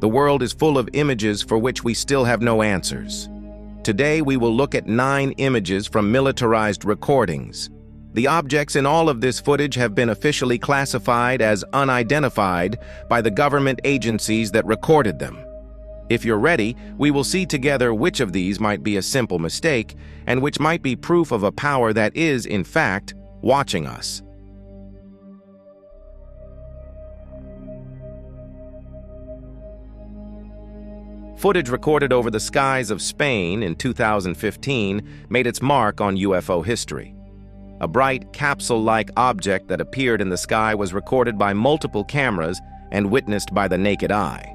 The world is full of images for which we still have no answers. Today, we will look at 9 images from militarized recordings. The objects in all of this footage have been officially classified as unidentified by the government agencies that recorded them. If you're ready, we will see together which of these might be a simple mistake and which might be proof of a power that is, in fact, watching us. Footage recorded over the skies of Spain in 2015 made its mark on UFO history. A bright, capsule-like object that appeared in the sky was recorded by multiple cameras and witnessed by the naked eye.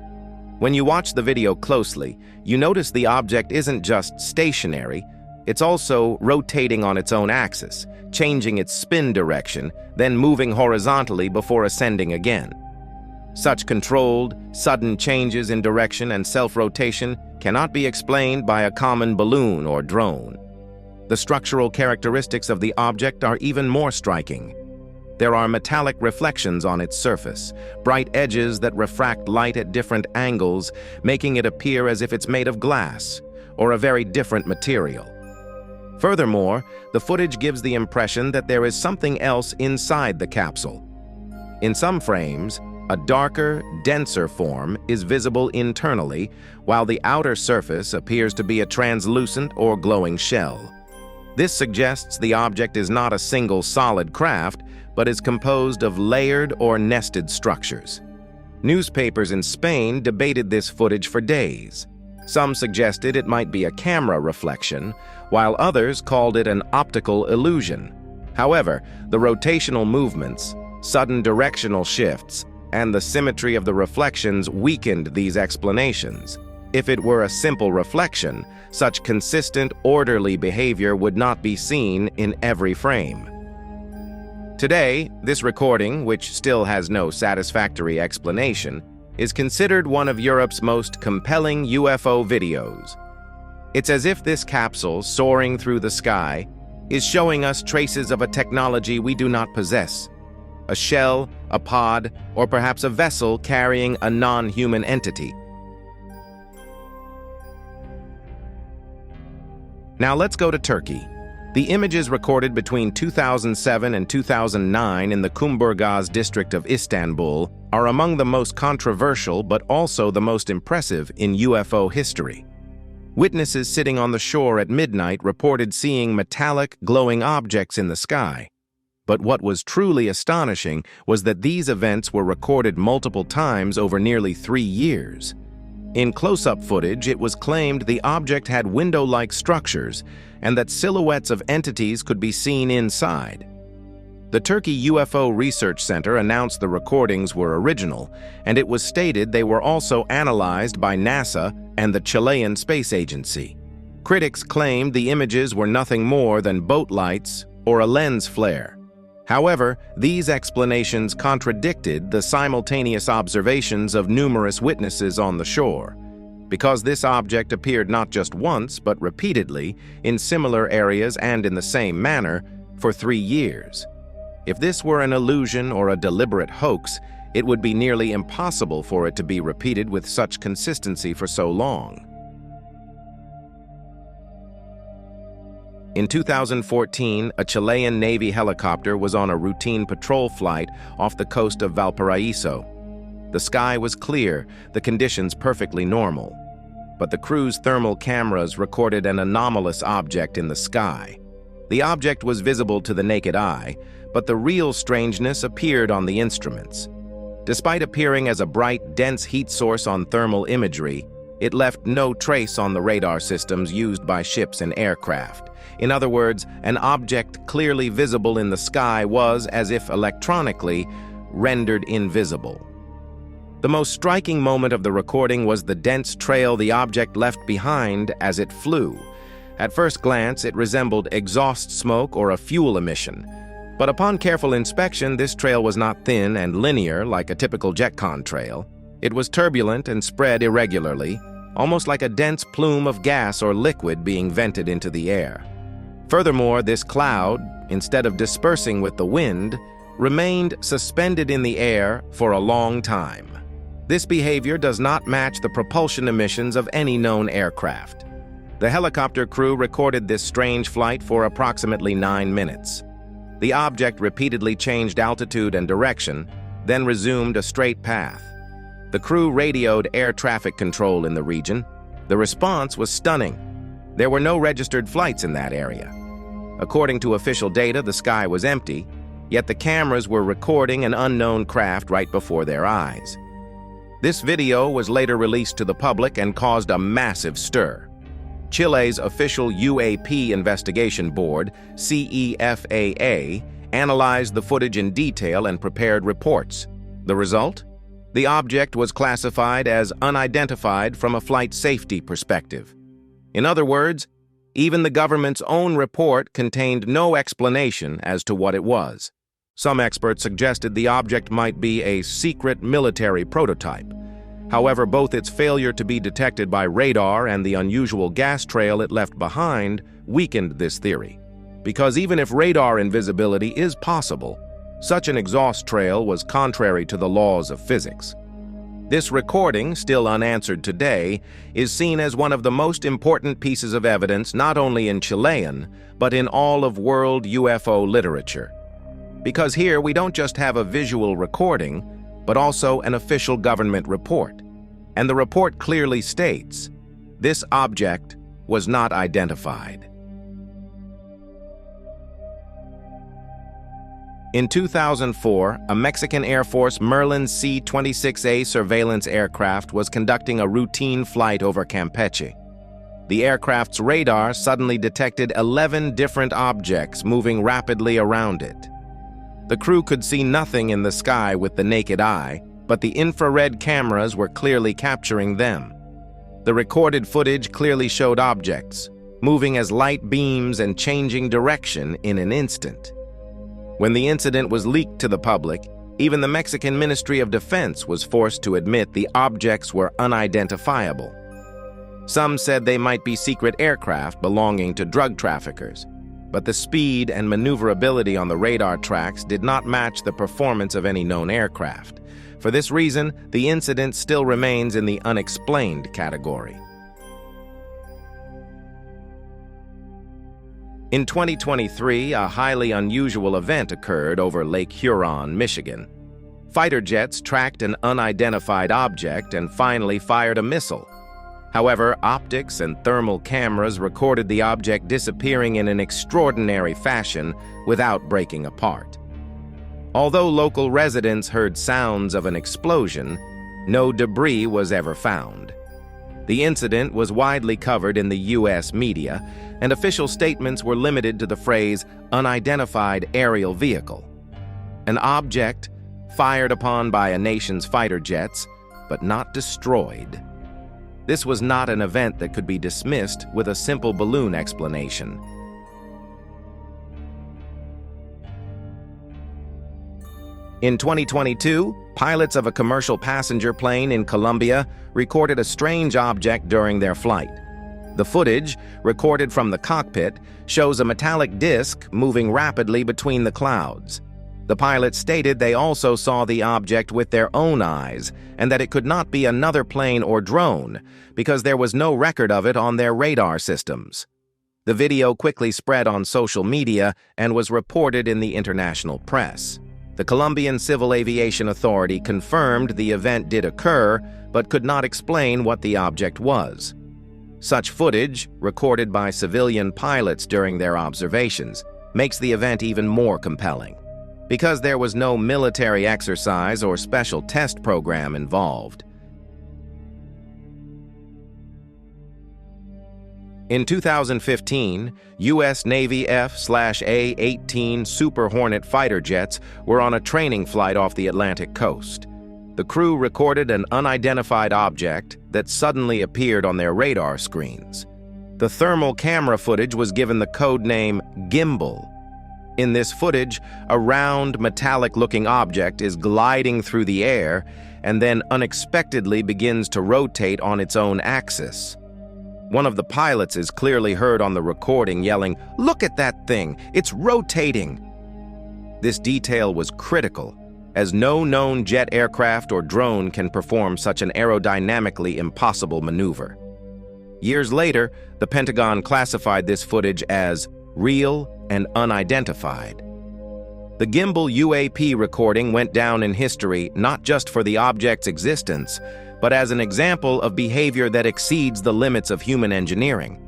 When you watch the video closely, you notice the object isn't just stationary, it's also rotating on its own axis, changing its spin direction, then moving horizontally before ascending again. Such controlled, sudden changes in direction and self-rotation cannot be explained by a common balloon or drone. The structural characteristics of the object are even more striking. There are metallic reflections on its surface, bright edges that refract light at different angles, making it appear as if it's made of glass or a very different material. Furthermore, the footage gives the impression that there is something else inside the capsule. In some frames, a darker, denser form is visible internally, while the outer surface appears to be a translucent or glowing shell. This suggests the object is not a single solid craft, but is composed of layered or nested structures. Newspapers in Spain debated this footage for days. Some suggested it might be a camera reflection, while others called it an optical illusion. However, the rotational movements, sudden directional shifts, and the symmetry of the reflections weakened these explanations. If it were a simple reflection, such consistent, orderly behavior would not be seen in every frame. Today, this recording, which still has no satisfactory explanation, is considered one of Europe's most compelling UFO videos. It's as if this capsule, soaring through the sky, is showing us traces of a technology we do not possess. A shell, a pod, or perhaps a vessel carrying a non-human entity. Now let's go to Turkey. The images recorded between 2007 and 2009 in the Kumburgaz district of Istanbul are among the most controversial but also the most impressive in UFO history. Witnesses sitting on the shore at midnight reported seeing metallic, glowing objects in the sky. But what was truly astonishing was that these events were recorded multiple times over nearly 3 years. In close-up footage, it was claimed the object had window-like structures and that silhouettes of entities could be seen inside. The Turkey UFO Research Center announced the recordings were original, and it was stated they were also analyzed by NASA and the Chilean Space Agency. Critics claimed the images were nothing more than boat lights or a lens flare. However, these explanations contradicted the simultaneous observations of numerous witnesses on the shore, because this object appeared not just once but repeatedly in similar areas and in the same manner for 3 years. If this were an illusion or a deliberate hoax, it would be nearly impossible for it to be repeated with such consistency for so long. In 2014, a Chilean Navy helicopter was on a routine patrol flight off the coast of Valparaíso. The sky was clear, the conditions perfectly normal. But the crew's thermal cameras recorded an anomalous object in the sky. The object was visible to the naked eye, but the real strangeness appeared on the instruments. Despite appearing as a bright, dense heat source on thermal imagery, it left no trace on the radar systems used by ships and aircraft. In other words, an object clearly visible in the sky was, as if electronically, rendered invisible. The most striking moment of the recording was the dense trail the object left behind as it flew. At first glance, it resembled exhaust smoke or a fuel emission. But upon careful inspection, this trail was not thin and linear like a typical jetcon trail. It was turbulent and spread irregularly, almost like a dense plume of gas or liquid being vented into the air. Furthermore, this cloud, instead of dispersing with the wind, remained suspended in the air for a long time. This behavior does not match the propulsion emissions of any known aircraft. The helicopter crew recorded this strange flight for approximately 9 minutes. The object repeatedly changed altitude and direction, then resumed a straight path. The crew radioed air traffic control in the region. The response was stunning. There were no registered flights in that area. According to official data, the sky was empty, yet the cameras were recording an unknown craft right before their eyes. This video was later released to the public and caused a massive stir. Chile's official UAP investigation board, CEFAA, analyzed the footage in detail and prepared reports. The result? The object was classified as unidentified from a flight safety perspective. In other words, even the government's own report contained no explanation as to what it was. Some experts suggested the object might be a secret military prototype. However, both its failure to be detected by radar and the unusual gas trail it left behind weakened this theory. Because even if radar invisibility is possible, such an exhaust trail was contrary to the laws of physics. This recording, still unanswered today, is seen as one of the most important pieces of evidence not only in Chilean, but in all of world UFO literature. Because here we don't just have a visual recording, but also an official government report. And the report clearly states, this object was not identified. In 2004, a Mexican Air Force Merlin C-26A surveillance aircraft was conducting a routine flight over Campeche. The aircraft's radar suddenly detected 11 different objects moving rapidly around it. The crew could see nothing in the sky with the naked eye, but the infrared cameras were clearly capturing them. The recorded footage clearly showed objects, moving as light beams and changing direction in an instant. When the incident was leaked to the public, even the Mexican Ministry of Defense was forced to admit the objects were unidentifiable. Some said they might be secret aircraft belonging to drug traffickers, but the speed and maneuverability on the radar tracks did not match the performance of any known aircraft. For this reason, the incident still remains in the unexplained category. In 2023, a highly unusual event occurred over Lake Huron, Michigan. Fighter jets tracked an unidentified object and finally fired a missile. However, optics and thermal cameras recorded the object disappearing in an extraordinary fashion without breaking apart. Although local residents heard sounds of an explosion, no debris was ever found. The incident was widely covered in the U.S. media, and official statements were limited to the phrase unidentified aerial vehicle. An object fired upon by a nation's fighter jets, but not destroyed. This was not an event that could be dismissed with a simple balloon explanation. In 2022, pilots of a commercial passenger plane in Colombia recorded a strange object during their flight. The footage, recorded from the cockpit, shows a metallic disc moving rapidly between the clouds. The pilots stated they also saw the object with their own eyes and that it could not be another plane or drone because there was no record of it on their radar systems. The video quickly spread on social media and was reported in the international press. The Colombian Civil Aviation Authority confirmed the event did occur, but could not explain what the object was. Such footage, recorded by civilian pilots during their observations, makes the event even more compelling. Because there was no military exercise or special test program involved. In 2015, U.S. Navy F/A-18 Super Hornet fighter jets were on a training flight off the Atlantic coast. The crew recorded an unidentified object that suddenly appeared on their radar screens. The thermal camera footage was given the code name Gimbal. In this footage, a round, metallic-looking object is gliding through the air and then unexpectedly begins to rotate on its own axis. One of the pilots is clearly heard on the recording yelling, "Look at that thing! It's rotating!" This detail was critical, as no known jet aircraft or drone can perform such an aerodynamically impossible maneuver. Years later, the Pentagon classified this footage as real and unidentified. The Gimbal UAP recording went down in history not just for the object's existence, but as an example of behavior that exceeds the limits of human engineering.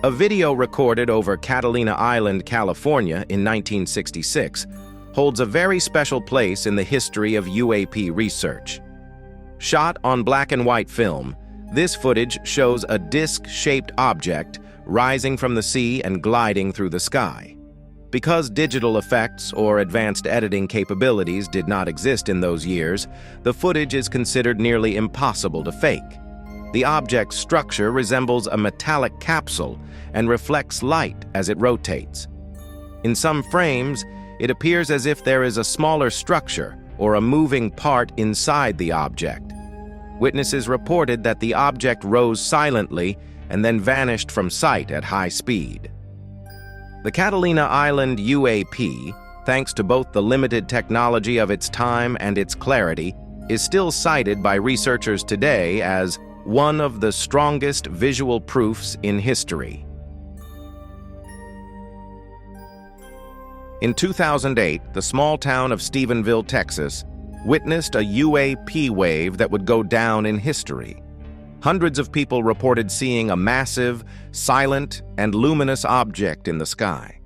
A video recorded over Catalina Island, California in 1966 holds a very special place in the history of UAP research. Shot on black and white film, this footage shows a disc-shaped object rising from the sea and gliding through the sky. Because digital effects or advanced editing capabilities did not exist in those years, the footage is considered nearly impossible to fake. The object's structure resembles a metallic capsule and reflects light as it rotates. In some frames, it appears as if there is a smaller structure or a moving part inside the object. Witnesses reported that the object rose silently and then vanished from sight at high speed. The Catalina Island UAP, thanks to both the limited technology of its time and its clarity, is still cited by researchers today as one of the strongest visual proofs in history. In 2008, the small town of Stephenville, Texas, witnessed a UAP wave that would go down in history. Hundreds of people reported seeing a massive, silent, and luminous object in the sky.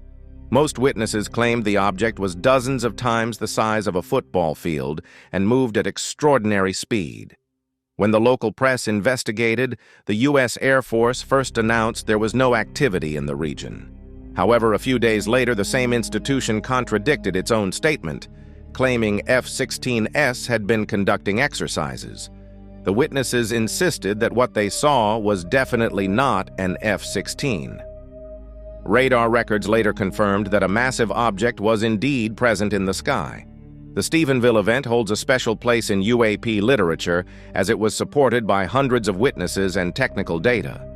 Most witnesses claimed the object was dozens of times the size of a football field and moved at extraordinary speed. When the local press investigated, the U.S. Air Force first announced there was no activity in the region. However, a few days later, the same institution contradicted its own statement, claiming F-16s had been conducting exercises. The witnesses insisted that what they saw was definitely not an F-16. Radar records later confirmed that a massive object was indeed present in the sky. The Stephenville event holds a special place in UAP literature as it was supported by hundreds of witnesses and technical data.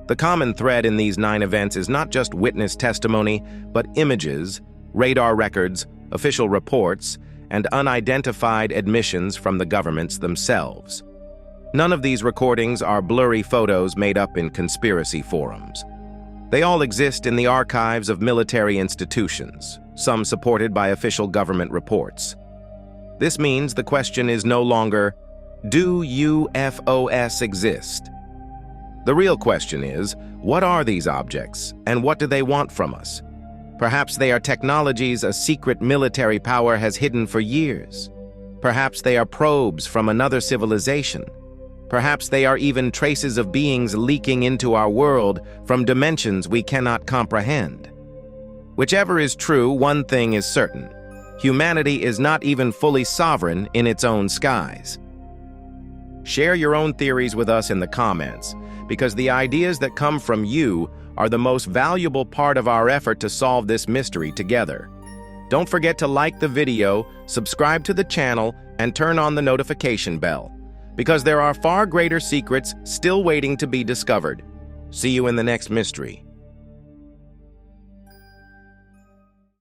The common thread in these 9 events is not just witness testimony, but images, radar records, official reports, and unidentified admissions from the governments themselves. None of these recordings are blurry photos made up in conspiracy forums. They all exist in the archives of military institutions, some supported by official government reports. This means the question is no longer, do UFOs exist? The real question is, what are these objects, and what do they want from us? Perhaps they are technologies a secret military power has hidden for years. Perhaps they are probes from another civilization. Perhaps they are even traces of beings leaking into our world from dimensions we cannot comprehend. Whichever is true, one thing is certain. Humanity is not even fully sovereign in its own skies. Share your own theories with us in the comments, because the ideas that come from you are the most valuable part of our effort to solve this mystery together. Don't forget to like the video, subscribe to the channel, and turn on the notification bell, because there are far greater secrets still waiting to be discovered. See you in the next mystery.